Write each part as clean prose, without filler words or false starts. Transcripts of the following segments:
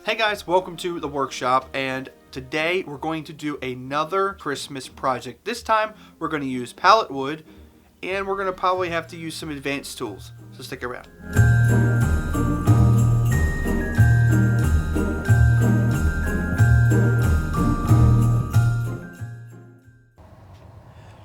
Hey guys, welcome to the workshop, and today we're going to do another Christmas project. This time we're going to use pallet wood, and we're going to probably have to use some advanced tools, so stick around.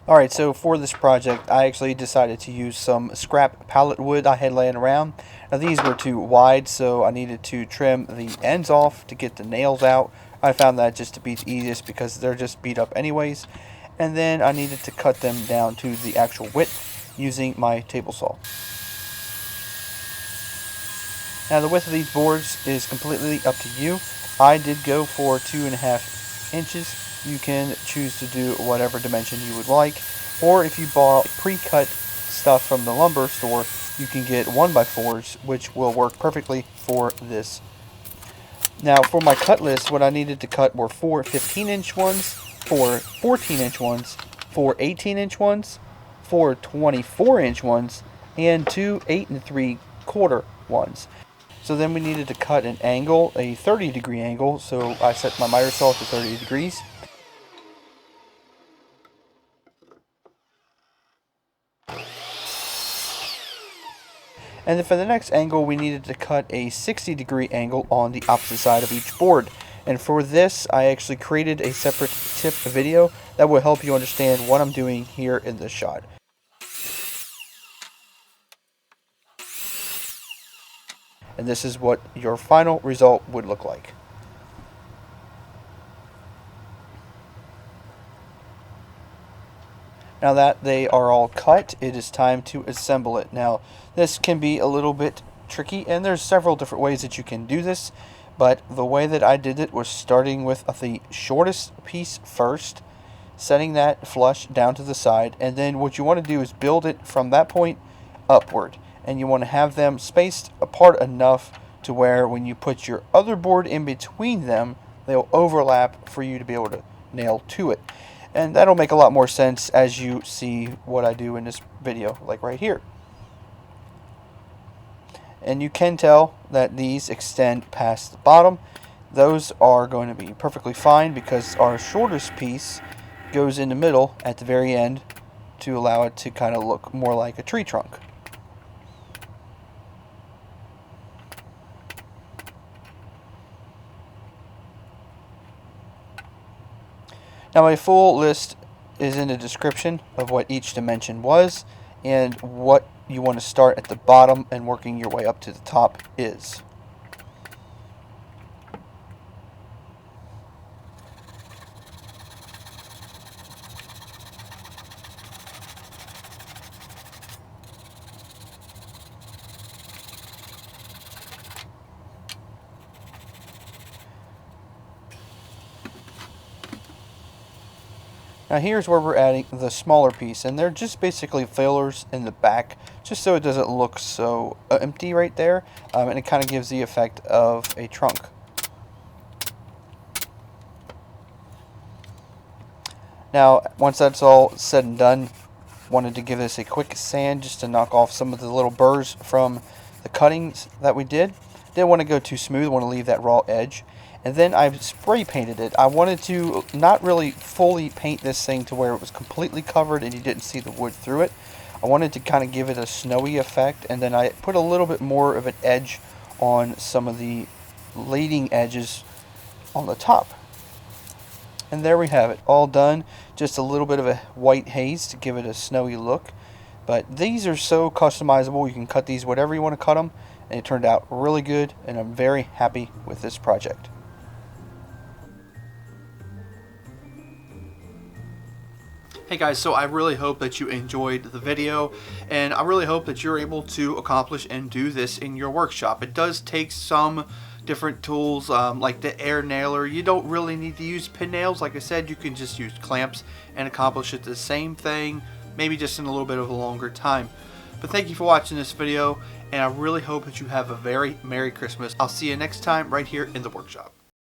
Alright, so for this project I actually decided to use some scrap pallet wood I had laying around. Now these were too wide, so I needed to trim the ends off to get the nails out. I found that just to be the easiest because they're just beat up anyways. And then I needed to cut them down to the actual width using my table saw. Now the width of these boards is completely up to you. I did go for 2.5 inches. You can choose to do whatever dimension you would like, or if you bought pre-cut stuff from the lumber store, you can get 1x4s, which will work perfectly for this. Now for my cut list, what I needed to cut were 4 15-inch ones, 4 14-inch ones, 4 18-inch ones, 4 24-inch ones, and 2 8 3/4 ones. So then we needed to cut an angle, a 30-degree angle, so I set my miter saw to 30 degrees. And then for the next angle, we needed to cut a 60-degree angle on the opposite side of each board. And for this, I actually created a separate tip video that will help you understand what I'm doing here in this shot. And this is what your final result would look like. Now that they are all cut, it is time to assemble it. Now, this can be a little bit tricky, and there's several different ways that you can do this, but the way that I did it was starting with the shortest piece first, setting that flush down to the side, and then what you want to do is build it from that point upward. And you want to have them spaced apart enough to where when you put your other board in between them, they'll overlap for you to be able to nail to it. And that'll make a lot more sense as you see what I do in this video, like right here. And you can tell that these extend past the bottom. Those are going to be perfectly fine because our shortest piece goes in the middle at the very end to allow it to kind of look more like a tree trunk. Now my full list is in the description of what each dimension was and what you want to start at the bottom and working your way up to the top is. Now here's where we're adding the smaller piece, and they're just basically fillers in the back, just so it doesn't look so empty right there, and it kind of gives the effect of a trunk. Now once that's all said and done, wanted to give this a quick sand just to knock off some of the little burrs from the cuttings that we did. Didn't want to go too smooth, want to leave that raw edge. And then I spray painted it. I wanted to not really fully paint this thing to where it was completely covered and you didn't see the wood through it. I wanted to kind of give it a snowy effect, and then I put a little bit more of an edge on some of the leading edges on the top. And there we have it, all done. Just a little bit of a white haze to give it a snowy look. But these are so customizable. You can cut these whatever you want to cut them. And it turned out really good, and I'm very happy with this project. Hey guys, so I really hope that you enjoyed the video, and I really hope that you're able to accomplish and do this in your workshop. It does take some different tools, like the air nailer. You don't really need to use pin nails. Like I said, you can just use clamps and accomplish it the same thing, maybe just in a little bit of a longer time. But thank you for watching this video, and I really hope that you have a very Merry Christmas. I'll see you next time right here in the workshop.